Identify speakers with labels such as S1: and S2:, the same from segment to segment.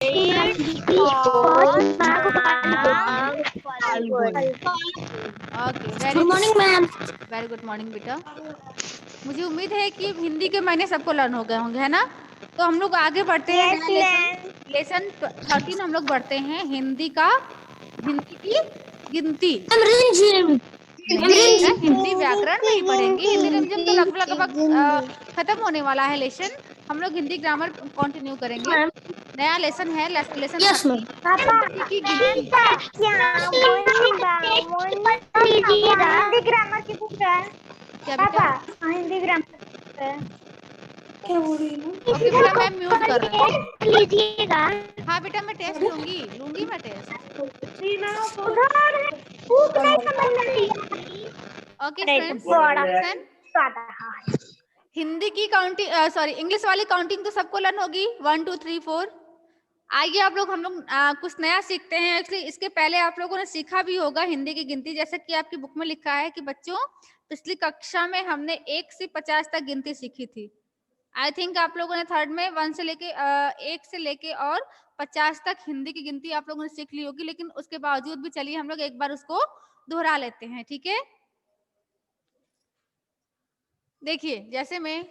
S1: Okay, very good morning ma'am. Very good morning बेटा। मुझे उम्मीद है कि हिंदी के मायने सबको लर्न हो गए होंगे, है ना? तो हम लोग आगे बढ़ते हैं। लेसन 13 हम लोग बढ़ते हैं। हिंदी की गिनती। हिंदी व्याकरण नहीं पढ़ेंगे। हिंदी रिमझिम तो लगभग खत्म होने वाला है लेसन। हम लोग हिंदी ग्रामर कंटिन्यू करेंगे। नया लेसन है, लेसन हिंदी की गिनती।
S2: हिंदी ग्रामर की बुक है
S1: क्या
S2: पापा,
S1: बेटा?
S2: हिंदी ग्रामर की बुक है।
S3: क्या बोल रही है?
S1: ओके बेटा, मैं म्यूट कर रही हूँ।
S2: लीजिएगा।
S1: हाँ बेटा, मैं टेस्ट लूंगी मैं टेस्ट।
S2: उधर बुक नहीं समझ में आई।
S1: ओके
S2: अरे
S1: फ्रेंड्स,
S2: बड़ा
S1: हिंदी की काउंटिंग, सॉरी इंग्लिश वाली काउंटिंग तो सबको लर्न होगी, 1 2 3 4। आइए हम लोग कुछ नया सीखते हैं। एक्चुअली इसके पहले आप लोगों ने सीखा भी होगा हिंदी की गिनती, जैसे कि आपकी बुक में लिखा है कि बच्चों पिछली कक्षा में हमने 1 से 50 तक गिनती सीखी थी। आई थिंक आप लोगों ने थर्ड में 1 से लेके 1 से लेके और 50 तक हिंदी की गिनती आप लोगों ने सीख ली होगी, लेकिन उसके बावजूद भी चलिए हम लोग एक बार उसको दोहरा लेते हैं, ठीक है? देखिए, जैसे मैं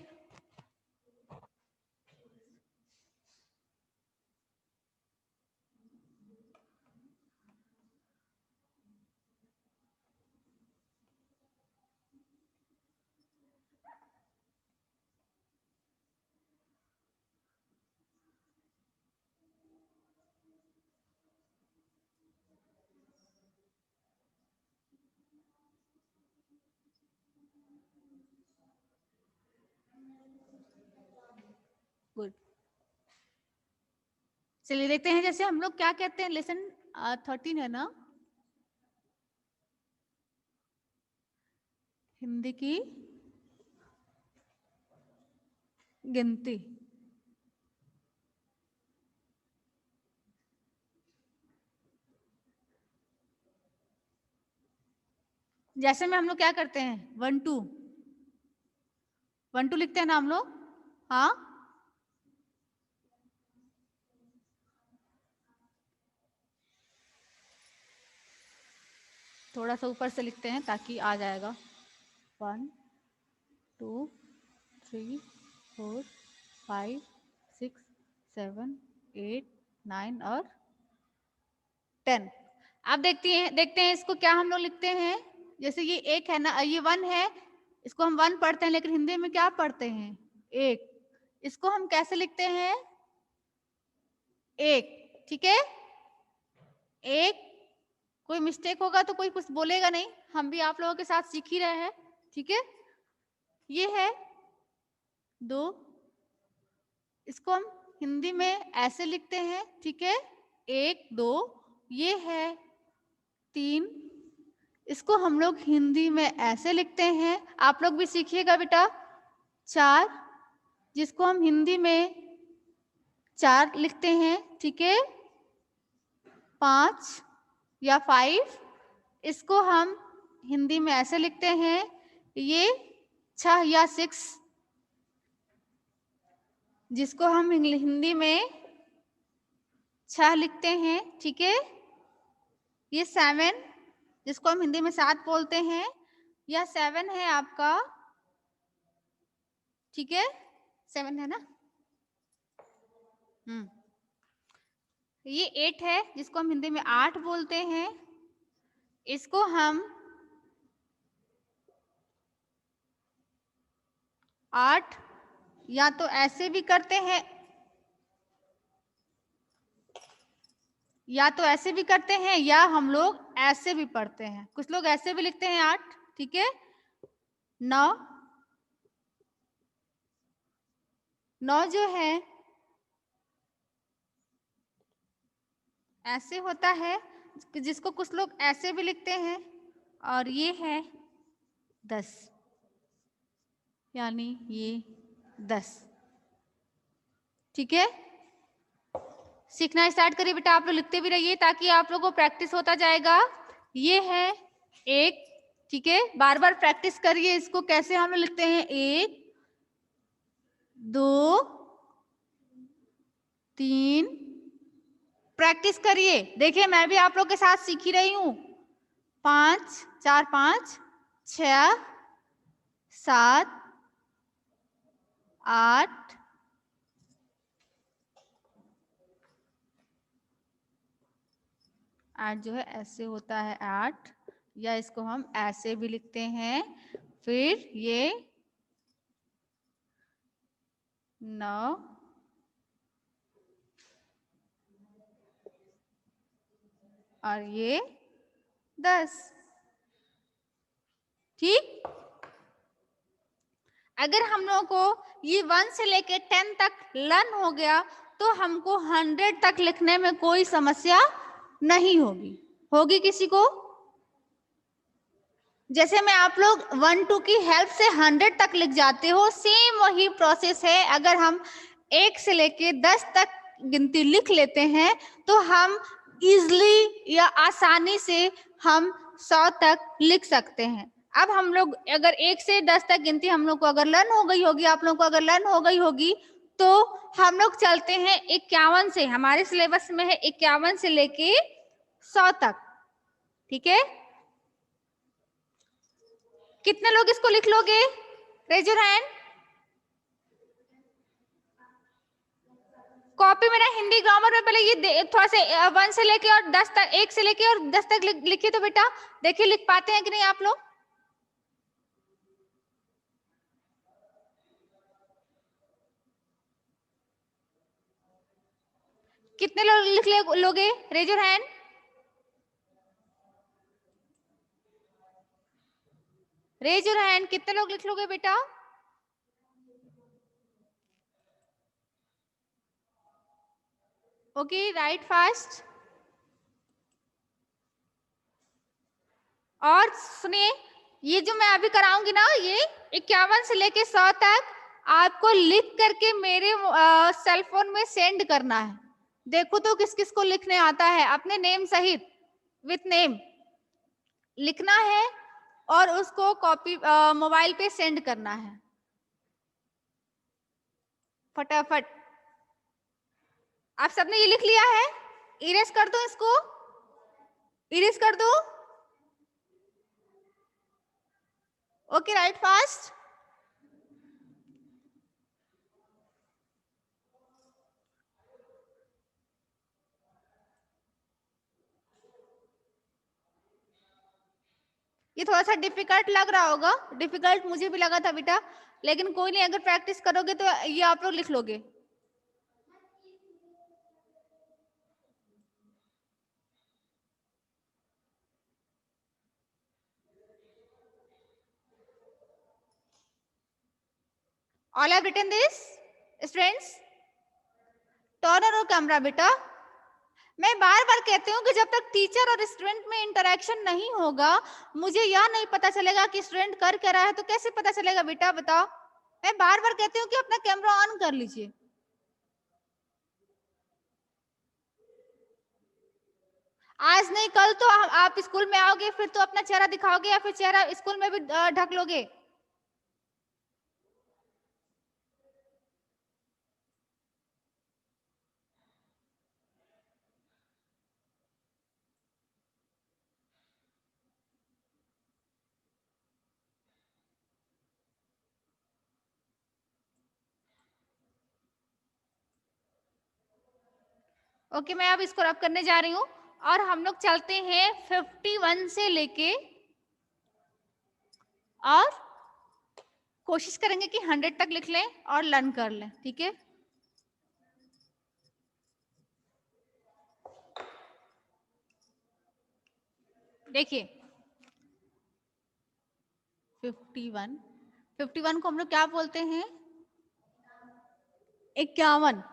S1: गुड, चलिए देखते हैं। जैसे हम लोग क्या कहते हैं, लेसन 13 है ना, हिंदी की गिनती। जैसे में हम लोग क्या करते हैं, 1 2 1 2 लिखते हैं ना हम लोग। हाँ, थोड़ा सा ऊपर से लिखते हैं ताकि आ जाएगा। 1 2 3 4 5 6 7 8 9 और 10। अब देखते हैं इसको क्या हम लोग लिखते हैं। जैसे ये 1 है ना, ये 1 है, इसको हम 1 पढ़ते हैं, लेकिन हिंदी में क्या पढ़ते हैं, 1। इसको हम कैसे लिखते हैं, 1, ठीक है? 1, कोई मिस्टेक होगा तो कोई कुछ बोलेगा नहीं, हम भी आप लोगों के साथ सीख ही रहे हैं, ठीक है? ये है 2, इसको हम हिंदी में ऐसे लिखते हैं, ठीक है? 1 2। ये है 3, इसको हम लोग हिंदी में ऐसे लिखते हैं, आप लोग भी सीखिएगा बेटा। 4, जिसको हम हिंदी में 4 लिखते हैं, ठीक है? 5 या 5, इसको हम हिंदी में ऐसे लिखते हैं, ये 6 या 6, जिसको हम हिंदी में 6 लिखते हैं, ठीक है? ये 7, जिसको हम हिंदी में 7 बोलते हैं, यह 7 है आपका, ठीक है? 7 है ना? ये 8 है, जिसको हम हिंदी में 8 बोलते हैं। इसको हम 8 या तो ऐसे भी करते हैं, या हम लोग ऐसे भी पढ़ते हैं। कुछ लोग ऐसे भी लिखते हैं 8, ठीक है? 9 जो है ऐसे होता है, जिसको कुछ लोग ऐसे भी लिखते हैं, और ये है 10, यानी ये 10, ठीक है? सीखना स्टार्ट करिए बेटा, आप लोग लिखते भी रहिए ताकि आप लोगों को प्रैक्टिस होता जाएगा। ये है 1, ठीक है? बार बार प्रैक्टिस करिए इसको, कैसे हम लोग लिखते हैं, 1 2 3 प्रैक्टिस करिए। देखिए मैं भी आप लोग के साथ सीख ही रही हूँ। 5 4 5 6 7 8 8 जो है ऐसे होता है 8, या इसको हम ऐसे भी लिखते हैं। फिर ये 9 और ये 10। ठीक। अगर हम लोगों को ये 1 से लेके 10 तक लर्न हो गया तो हमको 100 तक लिखने में कोई समस्या नहीं होगी। होगी किसी को? जैसे मैं आप लोग 1 2 की हेल्प से 100 तक लिख जाते हो, सेम वही प्रोसेस है। अगर हम 1 से लेके 10 तक गिनती लिख लेते हैं तो हम इजली या आसानी से हम 100 तक लिख सकते हैं। अब हम लोग अगर 1 से 10 तक गिनती हम लोग को अगर लर्न हो गई होगी, आप लोग को अगर लर्न हो गई होगी, तो हम लोग चलते हैं 51 से। हमारे सिलेबस में है 51 से लेके 100 तक। ठीक है, कितने लोग इसको लिख लोगे? Raise your hand. कॉपी में ना हिंदी ग्रामर में पहले ये थोड़ा से 1 से लेके और 10 तक, 1 से लेके और 10 तक लिखिए तो बेटा देखिए लिख पाते हैं कि नहीं आप लोग। कितने लोग लिख लोगे? Raise your hand. Raise your hand, कितने लोग लिख लोगे बेटा? Okay, write fast. और सुनिए, ये जो मैं अभी कराऊंगी ना, ये 51 से लेके 100 तक आपको लिख करके मेरे सेल फोन में सेंड करना है। देखो तो किस किस को लिखने आता है, अपने नेम सहित विथ नेम लिखना है और उसको कॉपी मोबाइल पे सेंड करना है फटाफट। आप सबने ये लिख लिया है? इरेज कर दो इसको, इरेज कर दो। Okay, write fast. ये थोड़ा सा डिफिकल्ट लग रहा होगा, डिफिकल्ट मुझे भी लगा था बेटा, लेकिन कोई नहीं, अगर प्रैक्टिस करोगे तो ये आप लोग लिख लोगे। All have written this students? Turn on camera बेटा। मैं बार बार कहती हूँ कि जब तक टीचर और स्टूडेंट में इंटरेक्शन नहीं होगा, मुझे यह नहीं पता चलेगा कि स्टूडेंट कर क्या रहा है। तो कैसे पता चलेगा बेटा, बताओ? मैं बार बार कहती हूँ कि अपना कैमरा ऑन कर लीजिए। आज नहीं कल तो आप स्कूल में आओगे, फिर तो अपना चेहरा दिखाओगे या फिर चेहरा स्कूल में भी ढक लोगे। ओके, मैं अब इसको रब करने जा रही हूँ और हम लोग चलते हैं 51 से लेके और कोशिश करेंगे कि 100 तक लिख लें और लर्न कर लें। ठीक है, देखिए 51 को हम लोग क्या बोलते हैं? 51।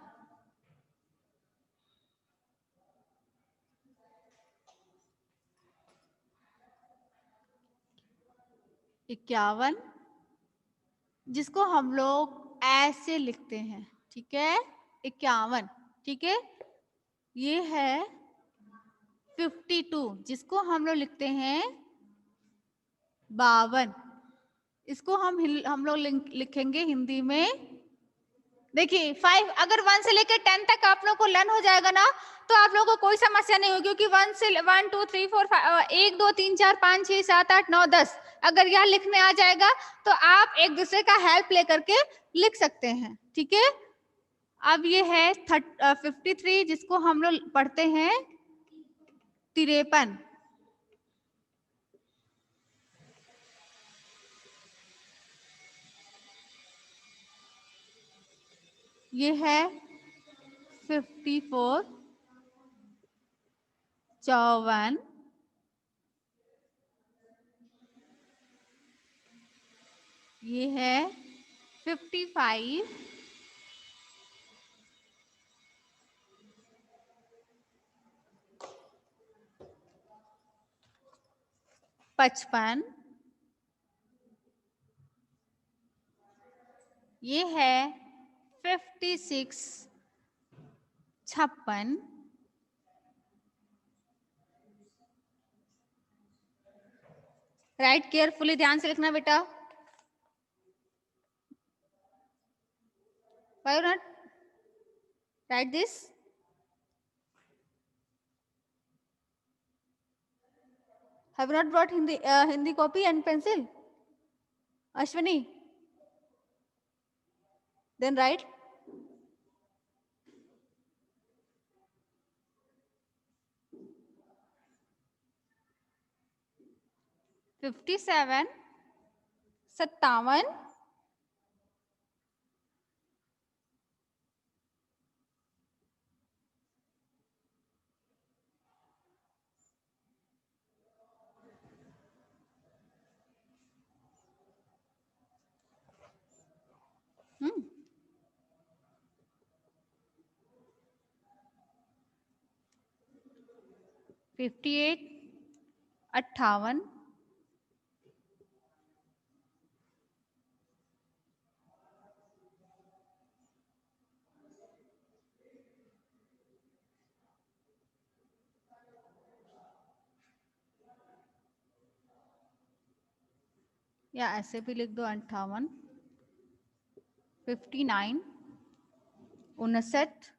S1: इक्यावन जिसको हम लोग ऐसे लिखते हैं। ठीक है, 51। ठीक है, ये है 52 जिसको हम लोग लिखते हैं 52। इसको हम लोग लिखेंगे हिंदी में देखिए 5, अगर 1 से लेकर 10 तक आप लोग को लर्न हो जाएगा ना, तो आप लोगों को कोई समस्या नहीं होगी, क्योंकि 1 से 1 2 3 4 5 1 2 3 4 5 6 7 8 9 10 अगर यह लिखने आ जाएगा तो आप एक दूसरे का हेल्प लेकर के लिख सकते हैं। ठीक है, अब ये है 53 जिसको हम लोग पढ़ते हैं 53। ये है 54, 54, ये है 55, 55, ये है 56, 56, राइट केयरफुली, ध्यान से लिखना बेटा। Why you not write this? Have you not brought Hindi copy and pencil? Ashwini? Then write. "57, 57, hmm. 58, 58, या ऐसे भी लिख दो 58, 59, 59,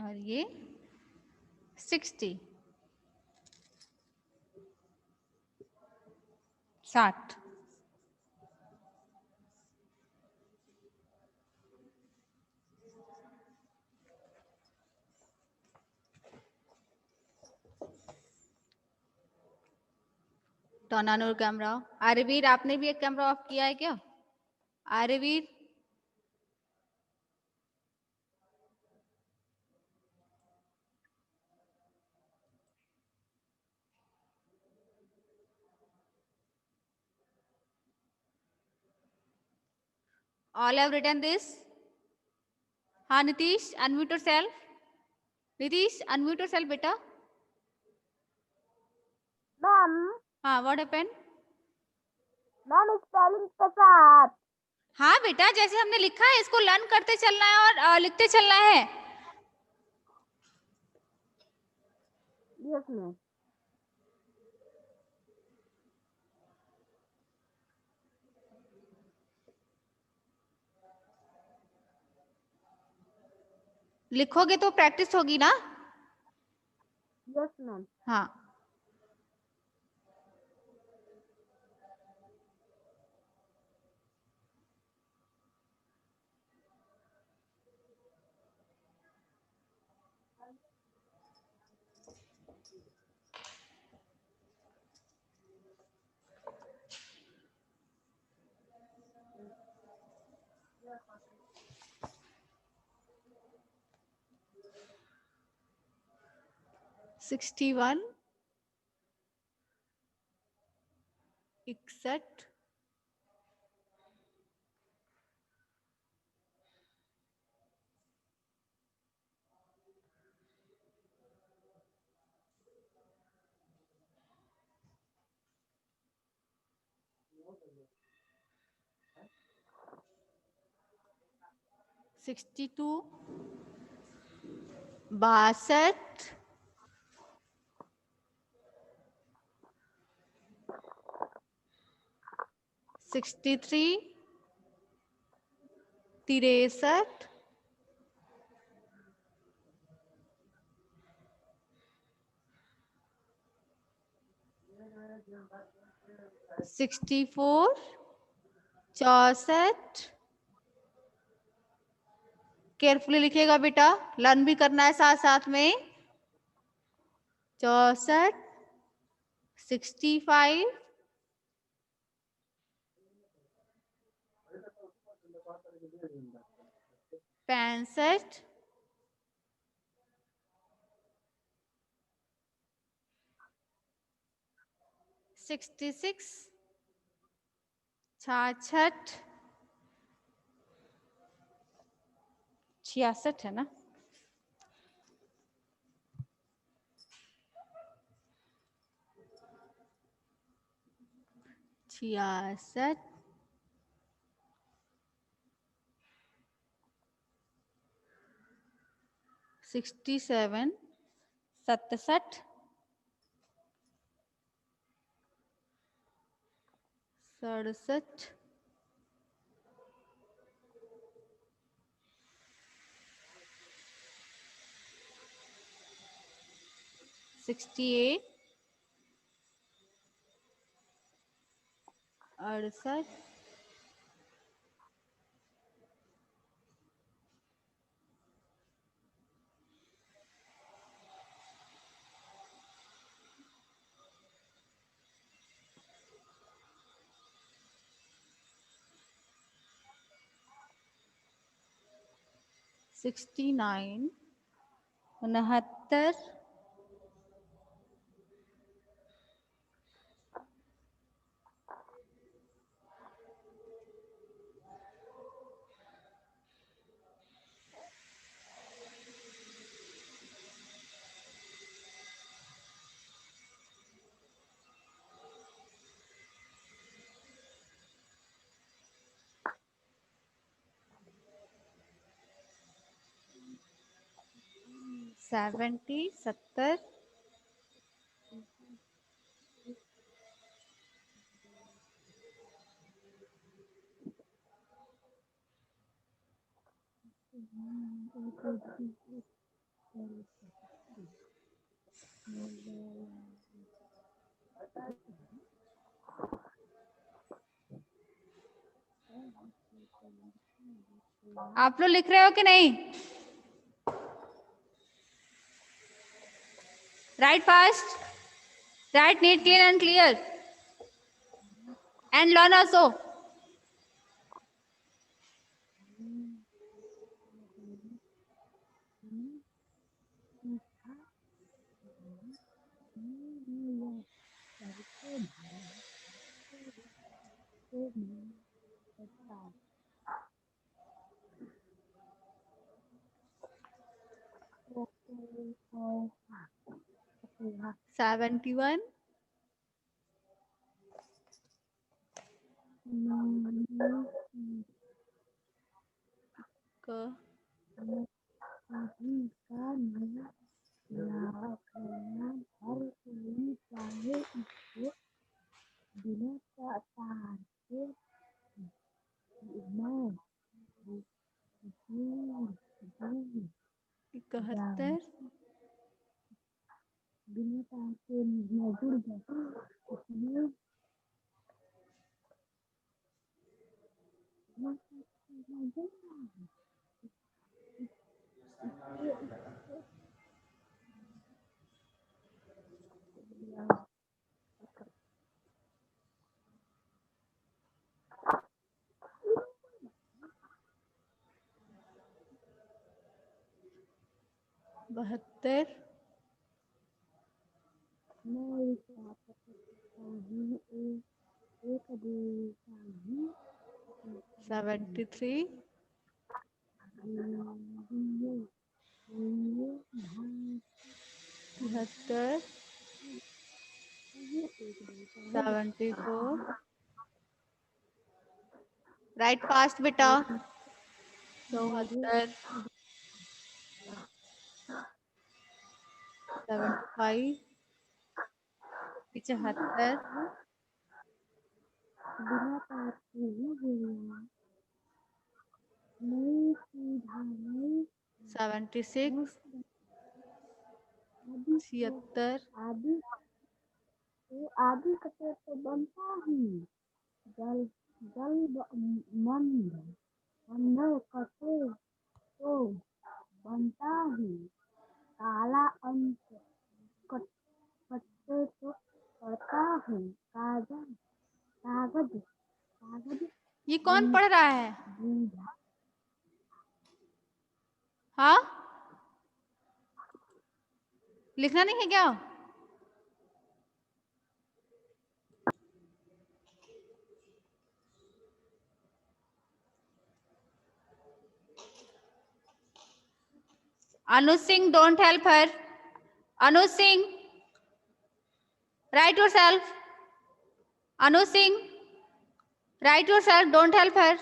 S1: और ये 60, 60। Turn on your camera. Aryaveer, आपने भी एक कैमरा ऑफ किया है क्या? Aryaveer, all have written this? हाँ Nitish, unmute yourself. Nitish, unmute yourself बेटा।
S2: मैम,
S1: हाँ, व्हाट हैपेंड?
S2: मैम स्पेलिंग के साथ।
S1: हाँ बेटा, जैसे हमने लिखा है इसको लर्न करते चलना है और लिखते चलना है।
S2: Yes ma'am.
S1: लिखोगे तो प्रैक्टिस होगी ना?
S2: Yes ma'am.
S1: हाँ, "61, 61, 62, 62, 63, 63, 64, 64, केयरफुली लिखिएगा बेटा, लर्न भी करना है साथ साथ में। 64, 65, 65, 66, 66, 66 है ना, 66, 67, 67, 67, 68, 68, 69, 69, 70, 70, आप लोग लिख रहे हो कि नहीं? Write fast, write neat, clean and clear, and learn also.
S2: हाँ
S1: 71, इकहत्तर, बहत्तर, 73, 73, 74, राइट फास्ट बेटा, 74, 75, 75,
S2: बिना पाप के ही गिरना, नहीं सीधा नहीं
S1: 76,
S2: आदि
S1: 76,
S2: आदि तो आदि कटे तो बनता ही जल जल मंद अंदर कटे तो बनता ही काला अंत कट कटे तो पड़ता है कागज कागज कागज
S1: ये कौन पढ़ रहा है?
S2: बूझा
S1: हाँ, लिखना नहीं है क्या? Anu Singh, don't help her. Anu Singh, write yourself. Anu Singh, write yourself, don't help her.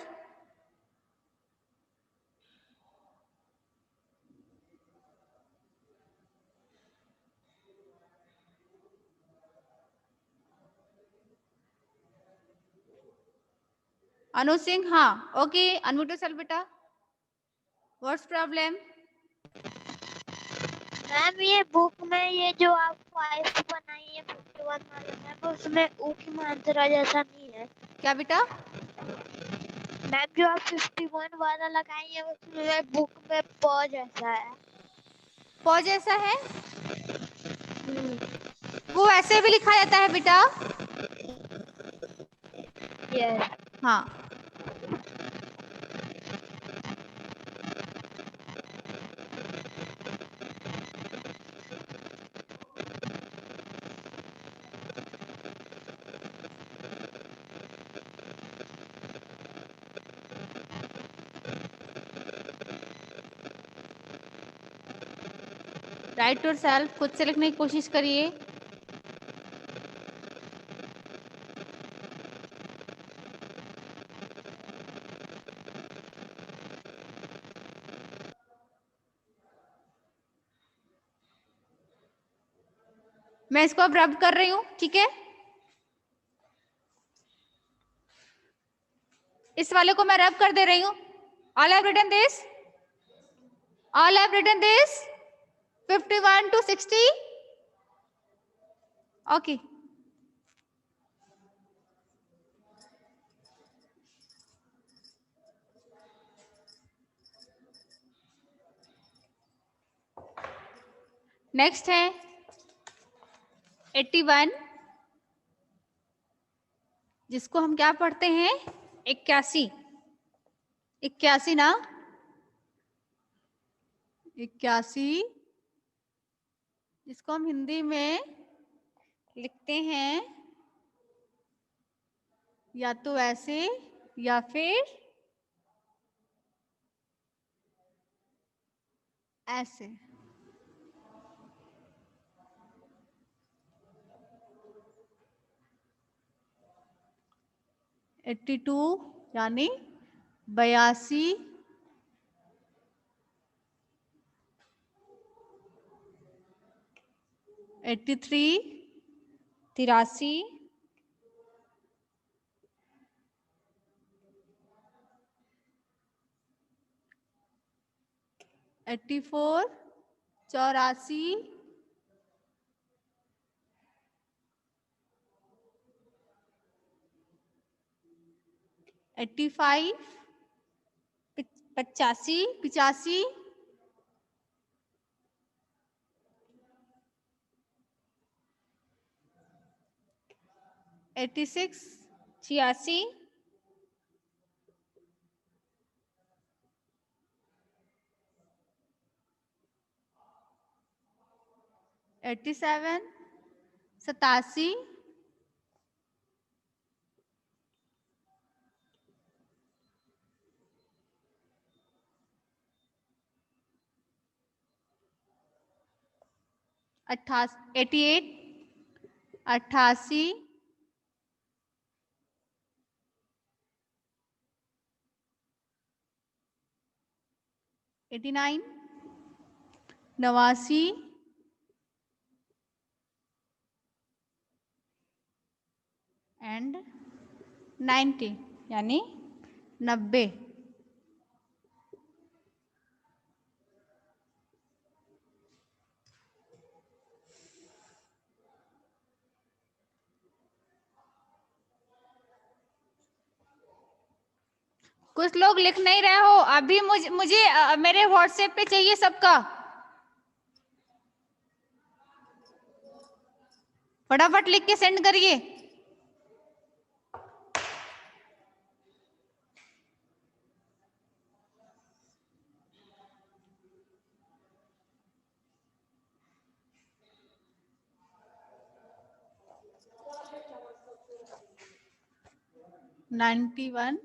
S1: Anu Singh, हाँ, okay, unmute yourself, बेटा. What's problem?
S2: मैम ये बुक में ये जो आप 5 बनाई है 51 वाला मैम उसमें ऊ की मात्रा जैसा नहीं है।
S1: क्या बेटा?
S2: मैम जो आप 51 वाला लगाई है उसमें बुक में प जैसा है।
S1: पौ जैसा है? वो ऐसे भी लिखा जाता है बेटा.
S2: यस
S1: हाँ. राइट योरसेल्फ, खुद से लिखने की कोशिश करिए. मैं इसको अब रब कर रही हूं, ठीक है? इस वाले को मैं रब कर दे रही हूं. All have written this? All have written this? 51 to 60? Okay. Next है 81, जिसको हम क्या पढ़ते हैं? 81. 81 ना? 81, जिसको हम हिंदी में लिखते हैं या तो ऐसे या फिर ऐसे. एट्टी टू यानी 82, 83, 83, 84, 84, 85, 85, 85, 86, 86, 87, 87, 88, 88, 89, 89 एंड 90 यानी 90। कुछ लोग लिख नहीं रहे हो अभी। मुझे मेरे व्हाट्सएप पे चाहिए सबका, फटाफट लिख के सेंड करिए। Ninety one,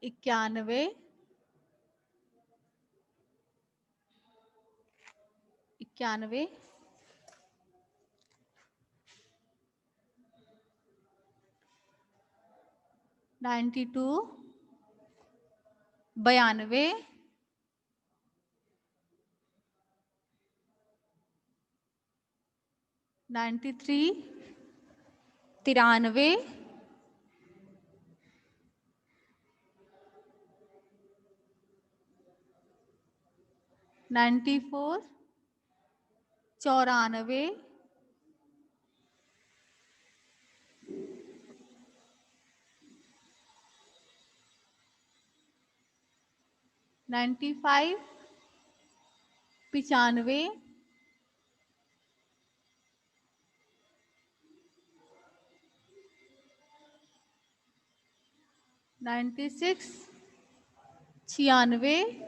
S1: 91, 91, 92, 92, 93, 93, 94, 94, 95, 95, 96, 96,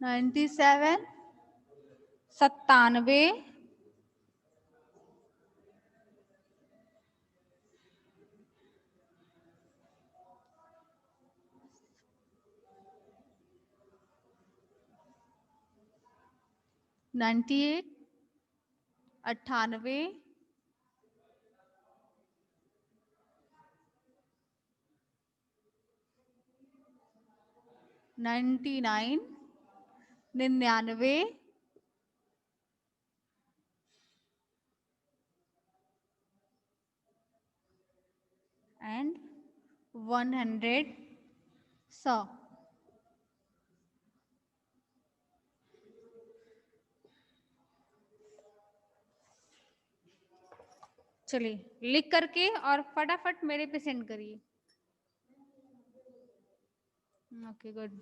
S1: 97, 97, 98, 98, 99, 99, and 100, 100। चलिए लिख करके और फटाफट मेरे पे सेंड करिए। Okay good.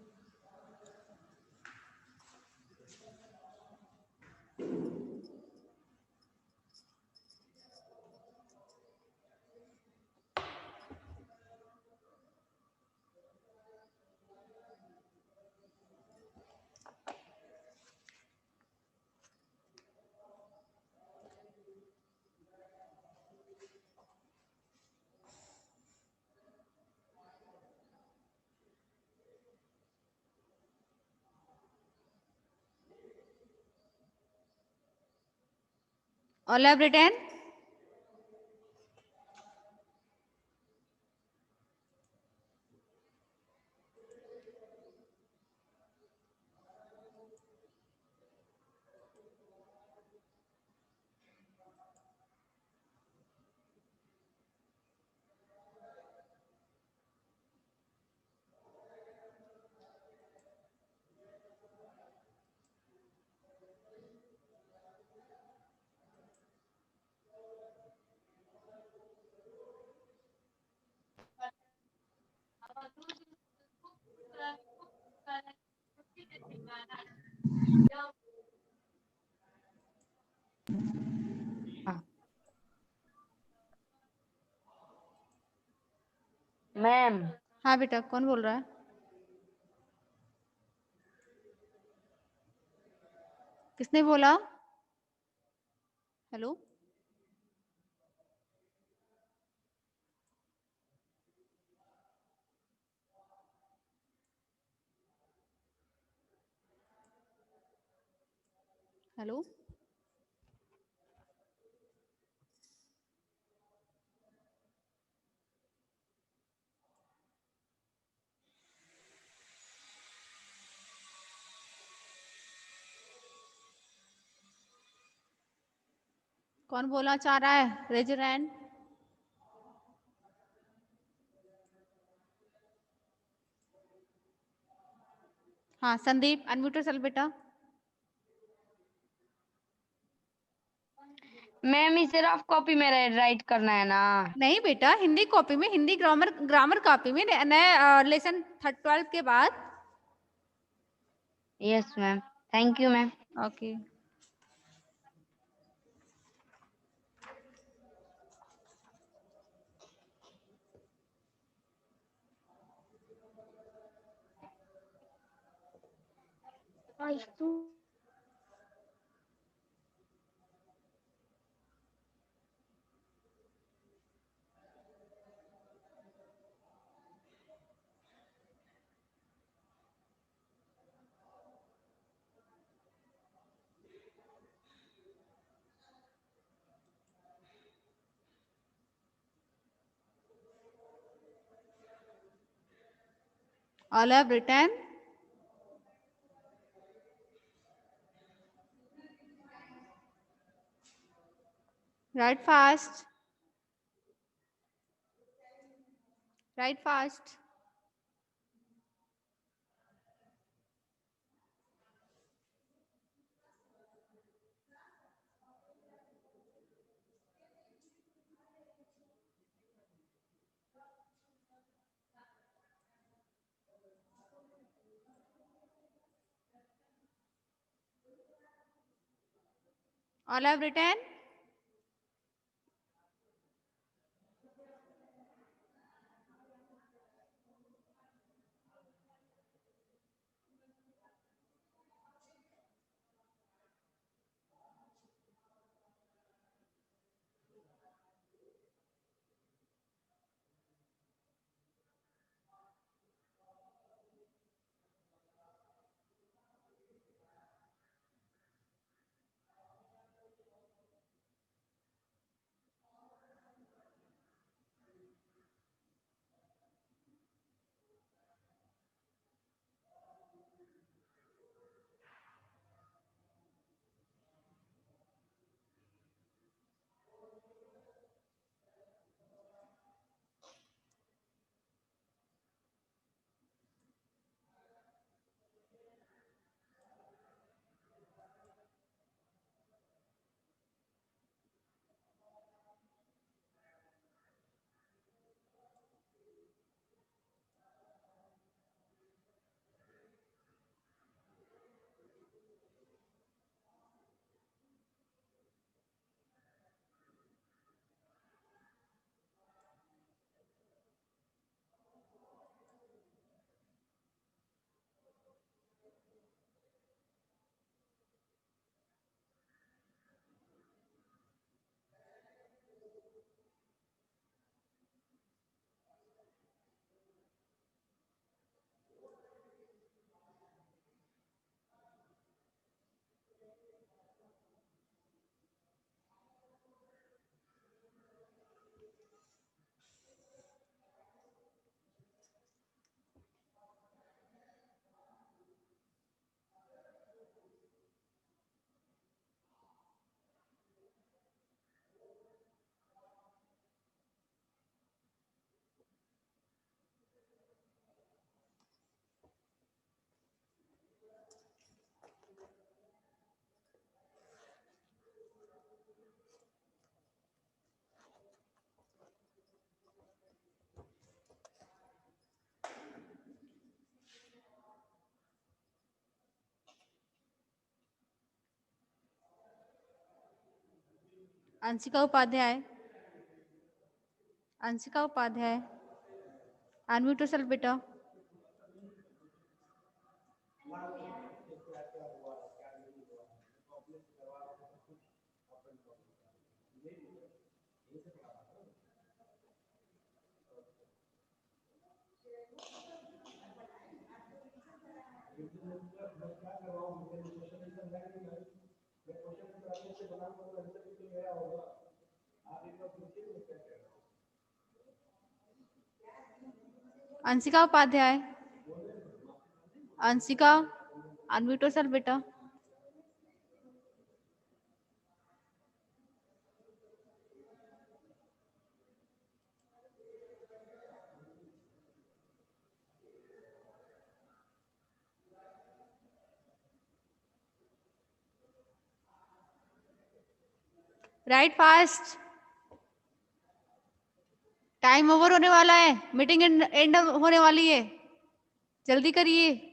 S1: All have written?
S2: Ma'am
S1: हाँ बेटा, कौन बोल रहा है? किसने बोला? हेलो, हेलो, कौन बोलना चाह रहा है? Raise your hand. हाँ संदीप, अनम्यूट योरसेल्फ बेटा।
S4: मैम इसे रफ कॉपी में राइट करना है ना?
S1: नहीं बेटा, हिंदी कॉपी में, हिंदी ग्रामर कॉपी में, नए लेसन 12 के बाद।
S4: Yes ma'am, thank you ma'am.
S1: Okay. All have written. Write fast. Write fast. All have written. Anshika Upadhyay. Anshika Upadhyay, unmute yourself बेटा. अंशिका उपाध्याय. अंशिका, अनम्यूट योरसेल्फ बेटा. राइट फास्ट, टाइम ओवर होने वाला है, मीटिंग एंड होने वाली है, जल्दी करिए।